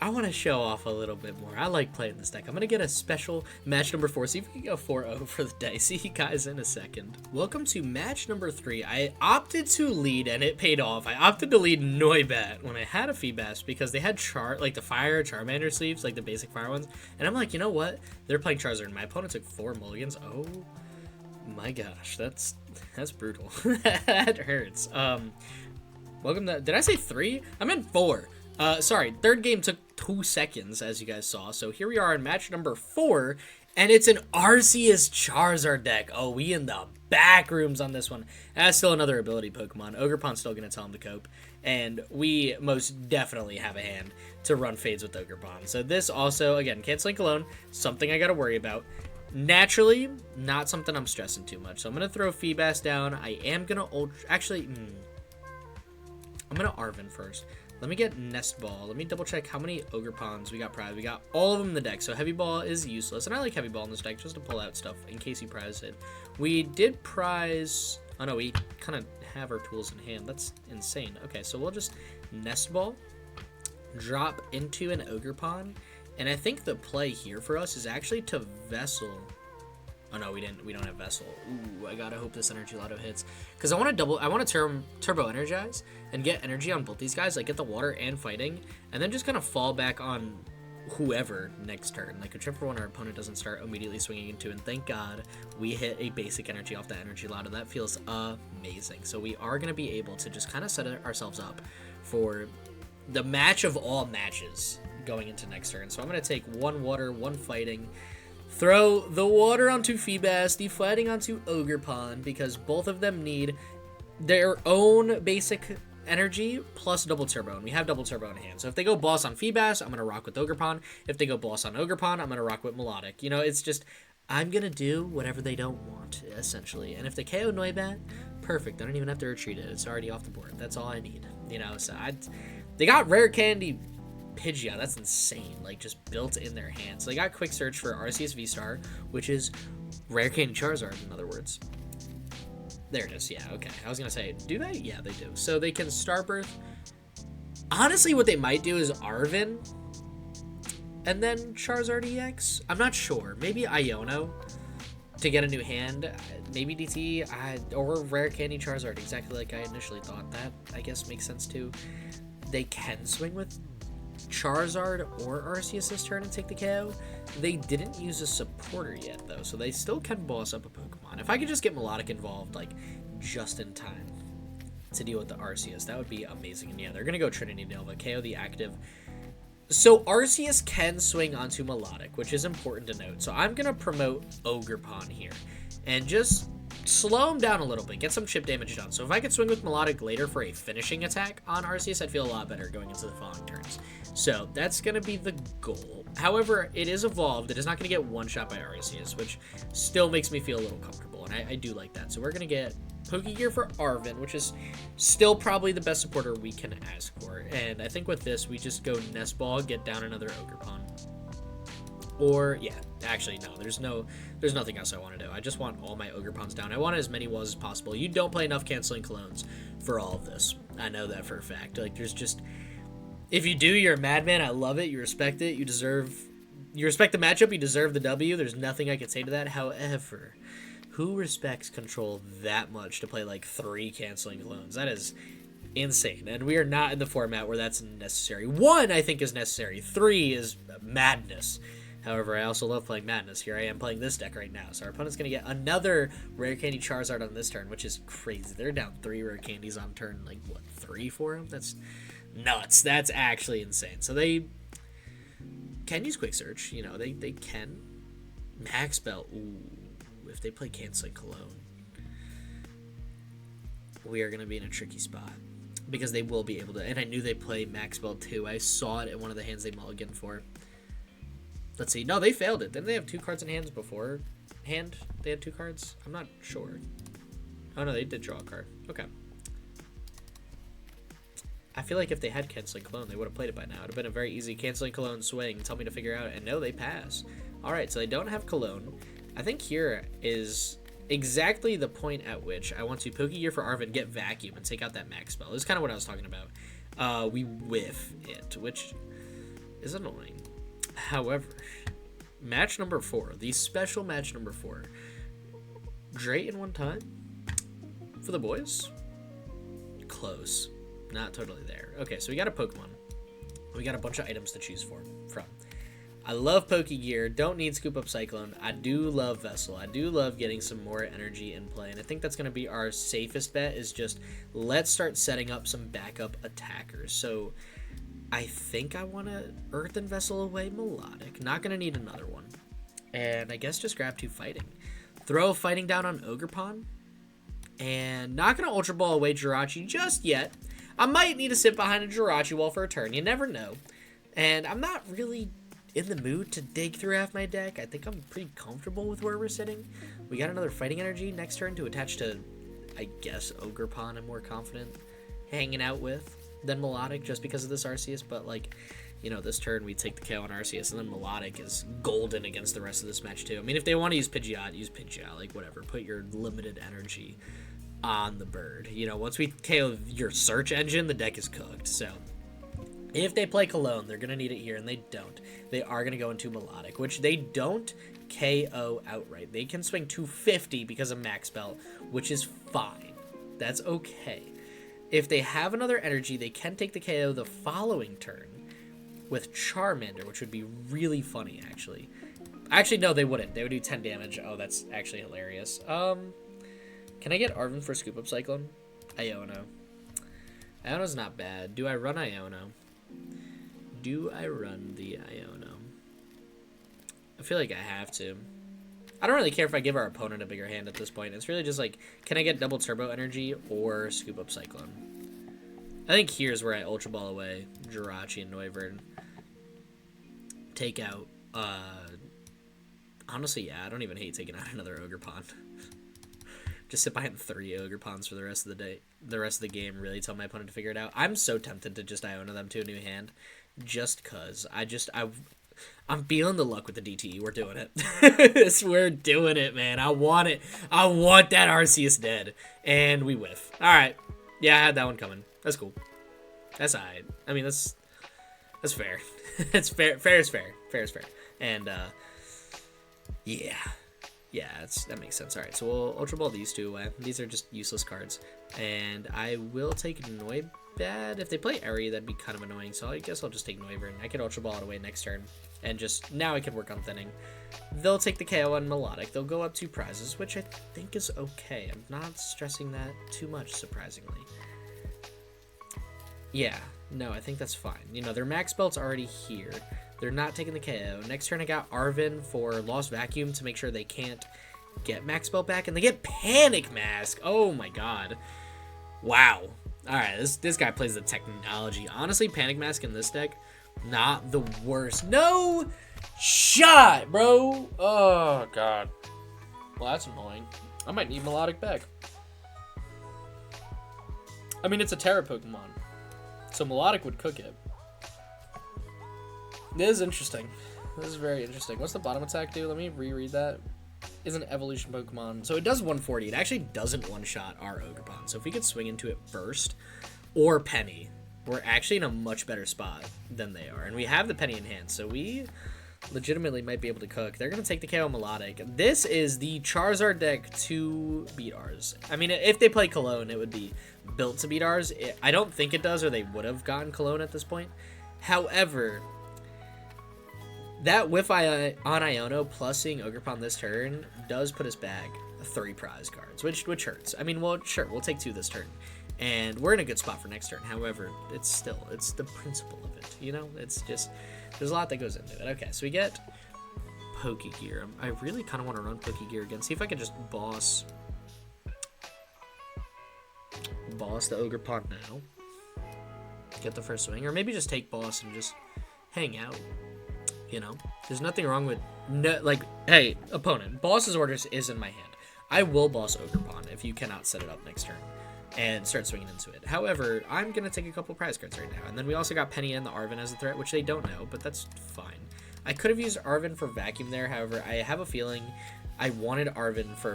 [SPEAKER 1] I want to show off a little bit more. I like playing this deck. I'm going to get a special match number 4. See if we can go 4-0 for the day. See you guys in a second. Welcome to match number 3. I opted to lead, and it paid off. I opted to lead Noibat when I had a Feebas because they had the Fire Charmander sleeves, like the basic Fire ones. And I'm like, you know what? They're playing Charizard. My opponent took 4 mulligans. Oh my gosh, that's brutal. That hurts. Welcome to, did I say 3? I meant 4. Sorry, third game took 2 seconds, as you guys saw. So here we are in match number 4, and it's an Arceus Charizard deck. Oh, we in the back rooms on this one. That's still another ability Pokemon. Ogerpon's still going to tell him to cope. and we most definitely have a hand to run fades with Ogerpon. So this also, again, canceling Cologne, something I gotta worry about. Naturally, not something I'm stressing too much. So I'm gonna throw Feebas down. I am gonna I'm gonna Arven first. Let me get Nest Ball. Let me double check how many Ogerpons we got prize. We got all of them in the deck, so Heavy Ball is useless. And I like Heavy Ball in this deck just to pull out stuff in case you prize it. We did prize... Oh no, we kind of have our tools in hand. That's insane. Okay, so we'll just Nest Ball, drop into an Ogerpon, and I think the play here for us is actually to Vessel. Oh no, we don't have Vessel. Ooh, I gotta hope this Energy Loto hits. Because I want to turbo Energize and get energy on both these guys, like get the water and fighting, and then just kind of fall back on whoever next turn. Like whichever one our opponent doesn't start immediately swinging into, and thank God we hit a basic energy off that Energy Loto. That feels amazing. So we are gonna be able to just kind of set ourselves up for the match of all matches going into next turn. So I'm gonna take one water, one fighting, throw the water onto Feebas, the fighting onto Ogerpon, because both of them need their own basic energy plus double turbo, and we have double turbo in hand. So if they go boss on Feebas, I'm gonna rock with Ogerpon. If they go boss on Ogerpon, I'm gonna rock with Milotic. You know, it's just, I'm gonna do whatever they don't want, essentially. And if they KO Noibat, perfect. I don't even have to retreat it. It's already off the board. That's all I need. You know, so they got Rare Candy Pidgeot. That's insane. Like, just built in their hands. So they got Quick Search for Arceus V-Star, which is Rare Candy Charizard, in other words. There it is. Yeah, okay. I was going to say, do they? Yeah, they do. So they can Starbirth. Honestly, what they might do is Arven and then Charizard EX. I'm not sure. Maybe Iono to get a new hand. Maybe DT or Rare Candy Charizard, exactly like I initially thought. That, I guess, makes sense too. They can swing with Charizard or Arceus this turn and take the KO. They didn't use a supporter yet, though, so they still can boss up a Pokemon. If I could just get Milotic involved, like, just in time to deal with the Arceus, that would be amazing. And yeah, they're going to go Trinity Nova, KO the active. So Arceus can swing onto Milotic, which is important to note. So I'm going to promote Ogerpon here and just slow him down a little bit, get some chip damage done. So if I could swing with Milotic later for a finishing attack on Arceus, I'd feel a lot better going into the following turns. So that's going to be the goal. However, it is evolved. It is not going to get one shot by Arceus, which still makes me feel a little comfortable, and I do like that. So we're going to get Pokégear for Arven, which is still probably the best supporter we can ask for. And I think with this, we just go Nest Ball, get down another Ogerpon. Or, yeah, actually, no, there's nothing else I want to do. I just want all my Ogerpons down. I want as many walls as possible. You don't play enough canceling clones for all of this. I know that for a fact. Like, there's just, if you do, you're a madman. I love it. You respect it. You respect the matchup. You deserve the W. There's nothing I can say to that. However, who respects control that much to play, like, 3 canceling clones? That is insane. And we are not in the format where that's necessary. 1, I think, is necessary. 3 is madness. However, I also love playing Madness. Here I am playing this deck right now. So our opponent's going to get another Rare Candy Charizard on this turn, which is crazy. They're down 3 Rare Candies on turn, like, what, 3 for him? That's nuts. That's actually insane. So they can use Quick Search. You know, they can. Max Belt. Ooh, if they play Canceling Cologne, we are going to be in a tricky spot. Because they will be able to. And I knew they play Max Belt too. I saw it in one of the hands they mulliganed for. Let's see. No, they failed it. Didn't they have 2 cards in hands before? They had 2 cards? I'm not sure. Oh, no, they did draw a card. Okay. I feel like if they had Canceling Cologne, they would have played it by now. It would have been a very easy Canceling Cologne swing. Tell me to figure out. And no, they pass. All right, so they don't have Cologne. I think here is exactly the point at which I want to Pokégear for Arven, get Vacuum, and take out that Max Spell. This is kind of what I was talking about. We whiff it, which is annoying. However, match number 4, the special match number 4, Drayton one time for the boys. Close, not totally there. Okay, so we got a Pokemon. We got a bunch of items to choose from. I love Pokégear. Don't need Scoop Up Cyclone. I do love Vessel. I do love getting some more energy in play, and I think that's going to be our safest bet. Is just let's start setting up some backup attackers. So I think I want to Earthen Vessel away Milotic. Not going to need another one. And I guess just grab 2 fighting. Throw fighting down on Ogerpon. And not going to Ultra Ball away Jirachi just yet. I might need to sit behind a Jirachi wall for a turn. You never know. And I'm not really in the mood to dig through half my deck. I think I'm pretty comfortable with where we're sitting. We got another Fighting Energy next turn to attach to, I guess, Ogerpon. I'm more confident hanging out with than Milotic just because of this Arceus. But, like, you know, this turn we take the KO on Arceus, and then Milotic is golden against the rest of this match, too. I mean, if they want to use Pidgeot, use Pidgeot. Like, whatever. Put your limited energy on the bird. You know, once we KO your search engine, the deck is cooked. So if they play Cologne, they're going to need it here, and they don't. They are going to go into Milotic, which they don't KO outright. They can swing 250 because of Max Belt, which is fine. That's okay. If they have another energy, they can take the KO the following turn with Charmander, which would be really funny, actually. Actually, no, they wouldn't. They would do 10 damage. Oh, that's actually hilarious. Can I get Arven for Scoop Up Cyclone? Iono. Iono's not bad. Do I run Iono? Do I run the Iono? I feel like I have to. I don't really care if I give our opponent a bigger hand at this point. It's really just like, can I get double Turbo Energy or Scoop Up Cyclone? I think here's where I Ultra Ball away Jirachi and Noivern. Take out, honestly, yeah, I don't even hate taking out another Ogerpon. Just sit behind 3 Ogerpons for the rest of the day, the rest of the game, really tell my opponent to figure it out. I'm so tempted to just Iono them to a new hand, just cause I'm feeling the luck with the DTE. We're doing it. We're doing it, man. I want it. I want that Arceus dead, and we whiff. All right, yeah, I had that one coming. That's cool. That's alright. I mean, that's fair. It's fair. Fair is fair. Fair is fair. And yeah. Yeah, that makes sense. Alright, so we'll Ultra Ball these 2 away. These are just useless cards. And I will take Noibat. If they play Eri, that'd be kind of annoying, so I guess I'll just take Noivern. I can Ultra Ball it away next turn. And just, now I can work on thinning. They'll take the KO on Milotic. They'll go up 2 prizes, which I think is okay. I'm not stressing that too much, surprisingly. Yeah, no, I think that's fine. You know, their Max Belt's already here. They're not taking the KO. Next turn, I got Arven for Lost Vacuum to make sure they can't get Max Belt back. And they get Panic Mask. Oh, my God. Wow. All right, this guy plays the technology. Honestly, Panic Mask in this deck, not the worst. No shot, bro. Oh, God. Well, that's annoying. I might need Milotic back. I mean, it's a Terra Pokemon, so Milotic would cook it. This is interesting. This is very interesting. What's the bottom attack do? Let me reread that. Is an evolution Pokemon. So it does 140. It actually doesn't one-shot our Ogerpon. So if we could swing into it first, or Penny, we're actually in a much better spot than they are. And we have the Penny in hand, so we legitimately might be able to cook. They're going to take the KO Milotic. This is the Charizard deck to beat ours. I mean, if they play Cologne, it would be built to beat ours. I don't think it does, or they would have gotten Cologne at this point. However, that whiff on Iono plus seeing Ogerpon this turn does put us back 3 prize cards, which hurts. I mean, well, sure, we'll take 2 this turn, and we're in a good spot for next turn. However, it's the principle of it, you know? It's just, there's a lot that goes into it. Okay, so we get Pokégear. I really kind of want to run Pokégear again. See if I can just boss the Ogerpon now. Get the first swing, or maybe just take boss and just hang out. You know, there's nothing wrong with, like, hey, opponent, boss's orders is in my hand. I will boss Ogerpon if you cannot set it up next turn and start swinging into it. However, I'm going to take a couple prize cards right now. And then we also got Penny and the Arven as a threat, which they don't know, but that's fine. I could have used Arven for Vacuum there. However, I have a feeling I wanted Arven for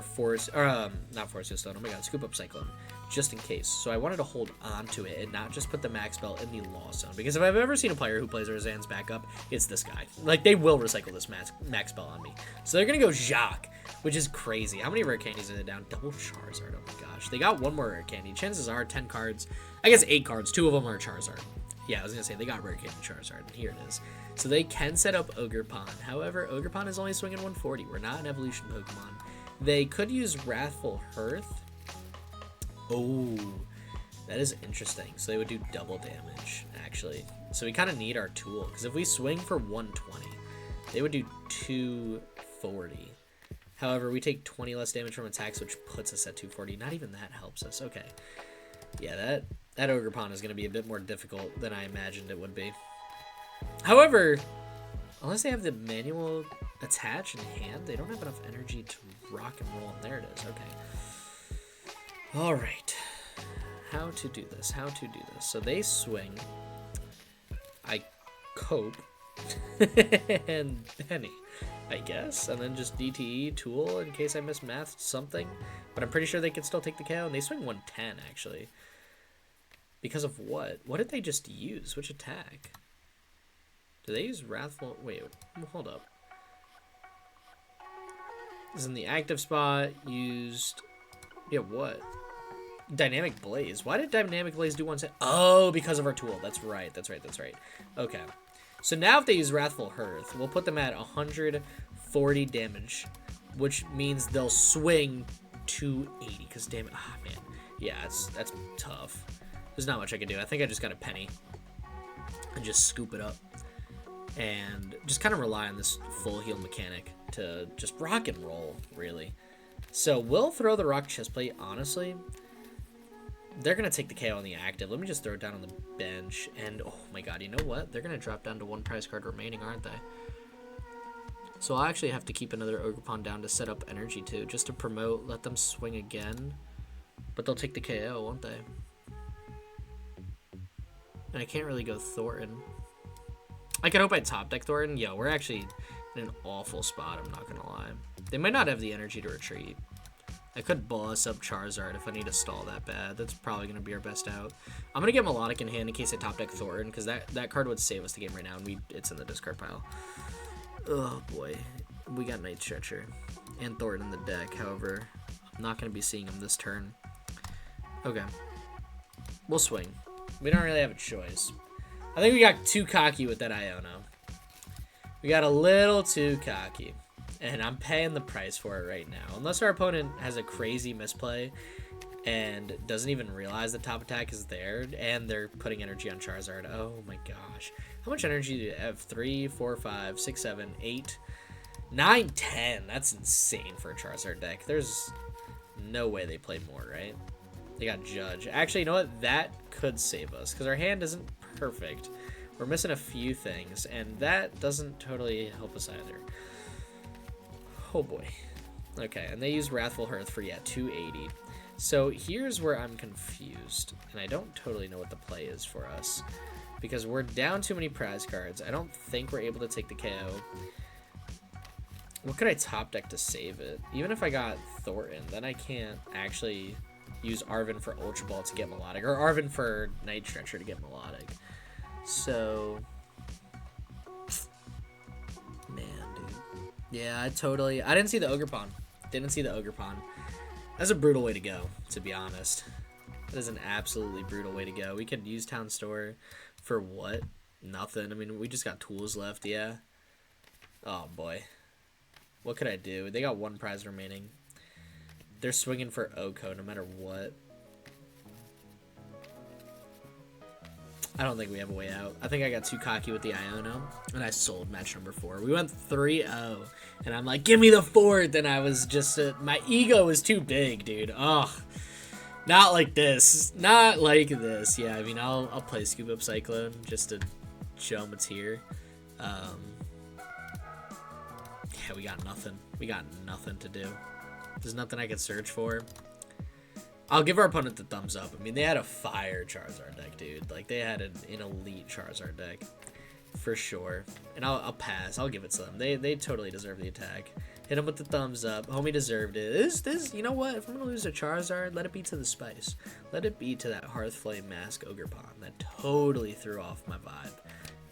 [SPEAKER 1] not Force Stone, oh my God, Scoop Up Cyclone, just in case. So I wanted to hold on to it and not just put the Max Belt in the Lost Zone. Because if I've ever seen a player who plays Razan's backup, it's this guy. Like, they will recycle this Max Belt on me. So they're going to go Jacques, which is crazy. How many rare candies are they down? Double Charizard, oh my gosh. They got 1 more rare candy. Chances are 10 cards, I guess 8 cards, 2 of them are Charizard. Yeah, I was going to say, they got rare candy Charizard, and here it is. So they can set up Ogerpon. However, Ogerpon is only swinging 140. We're not an evolution Pokemon. They could use Wrathful Hearth. Oh, that is interesting. So they would do double damage, actually. So we kind of need our tool, because if we swing for 120, they would do 240. However, we take 20 less damage from attacks, which puts us at 240. Not even that helps us. Okay. Yeah, that Ogerpon is going to be a bit more difficult than I imagined it would be. However, unless they have the manual attach in hand, they don't have enough energy to rock and roll. And there it is. Okay. All right. How to do this? How to do this? So they swing. I cope. And Penny, I guess. And then just DTE, Tool, in case I mismathed something. But I'm pretty sure they can still take the KO. And they swing 110, actually. Because of what? What did they just use? Which attack? Do they use Wrathful? Wait, hold up. Is in the active spot, used... Yeah, what? Dynamic Blaze. Why did Dynamic Blaze do 1 set? Oh, because of our tool. That's right, that's right, that's right. Okay. So now if they use Wrathful Hearth, we'll put them at 140 damage, which means they'll swing 280. Because damn it, ah, man. Yeah, that's tough. There's not much I can do. I think I just got a Penny and just scoop it up. And just kind of rely on this full heal mechanic to just rock and roll, really. So we'll throw the Rock Chestplate, honestly. They're going to take the KO on the active. Let me just throw it down on the bench. And, oh my god, you know what? They're going to drop down to 1 prize card remaining, aren't they? So I'll actually have to keep another Ogerpon down to set up energy, too. Just to promote, let them swing again. But they'll take the KO, won't they? And I can't really go Thorton. I could hope I top deck Thorton. Yo, we're actually in an awful spot, I'm not going to lie. They might not have the energy to retreat. I could boss up Charizard if I need to stall that bad. That's probably going to be our best out. I'm going to get Milotic in hand in case I top deck Thornton, because that card would save us the game right now, and it's in the discard pile. Oh, boy. We got Night Stretcher and Thornton in the deck. However, I'm not going to be seeing him this turn. Okay. We'll swing. We don't really have a choice. I think we got too cocky with that Iono. We got a little too cocky. And I'm paying the price for it right now. Unless our opponent has a crazy misplay and doesn't even realize the top attack is there and they're putting energy on Charizard. Oh my gosh. How much energy do you have? 3, 4, 5, 6, 7, 8, 9, 10. That's insane for a Charizard deck. There's no way they play more, right? They got Judge. Actually, you know what? That could save us because our hand isn't perfect. We're missing a few things, and that doesn't totally help us either. Oh boy. Okay, and they use Wrathful Hearth for, yeah, 280. So here's where I'm confused, and I don't totally know what the play is for us. Because we're down too many prize cards. I don't think we're able to take the KO. What could I top deck to save it? Even if I got Thornton, then I can't actually use Arven for Ultra Ball to get Milotic, or Arven for Night Stretcher to get Milotic. So, man, dude. Yeah, I didn't see the Ogerpon. Didn't see the Ogerpon. That's a brutal way to go, to be honest. That is an absolutely brutal way to go. We could use Town Store for what? Nothing. I mean, we just got tools left, yeah. Oh, boy. What could I do? They got 1 prize remaining. They're swinging for Oko no matter what. I don't think we have a way out. I think I got too cocky with the Iono, and I sold match number 4. We went 3-0, and I'm like, give me the 4th, and I was just, my ego was too big, dude. Ugh. Not like this. Not like this. Yeah, I mean, I'll play Scoop Up Cyclone just to show them it's here. Yeah, we got nothing. We got nothing to do. There's nothing I could search for. I'll give our opponent the thumbs up. I mean, they had a fire Charizard deck, dude. Like, they had an elite Charizard deck. For sure. And I'll pass. I'll give it to them. They totally deserve the attack. Hit him with the thumbs up. Homie deserved it. This, you know what? If I'm going to lose a Charizard, let it be to the Spice. Let it be to that Hearthflame Mask Ogerpon. That totally threw off my vibe.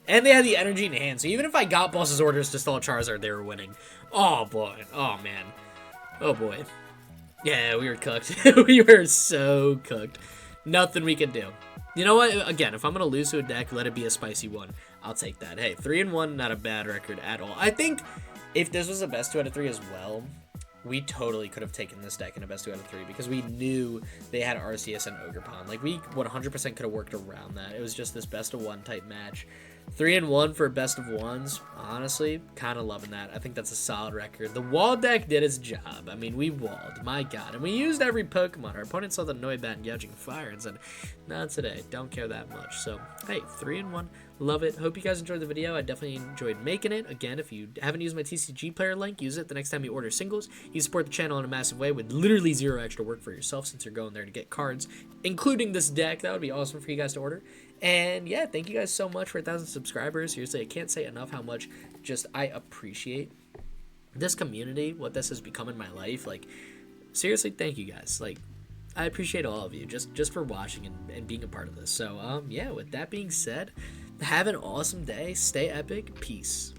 [SPEAKER 1] And they had the energy in hand. So even if I got boss's orders to stall Charizard, they were winning. Oh, boy. Oh, man. Oh, boy. Yeah, we were cooked. We were so cooked. Nothing we could do. You know what? Again, if I'm going to lose to a deck, let it be a spicy one. I'll take that. Hey, 3-1, not a bad record at all. I think if this was a best 2 out of 3 as well, we totally could have taken this deck in a best 2 out of 3 because we knew they had Arceus and Ogerpon. Like, we 100% could have worked around that. It was just this best of 1 type match. 3-1 for best of ones. Honestly, kind of loving that. I think that's a solid record. The wall deck did its job. I mean, we walled, my god. And we used every Pokemon. Our opponent saw the Noibat gouging fire and said, not today, don't care that much. So, hey, 3-1, love it. Hope you guys enjoyed the video. I definitely enjoyed making it. Again, if you haven't used my TCG player link, use it the next time you order singles. You support the channel in a massive way with literally zero extra work for yourself since you're going there to get cards, including this deck. That would be awesome for you guys to order. And yeah, thank you guys so much for 1,000 subscribers. Seriously, I can't say enough how much just I appreciate this community, what this has become in my life. Like, seriously, thank you guys. Like, I appreciate all of you just for watching and being a part of this. So, yeah, with that being said, have an awesome day. Stay epic. Peace.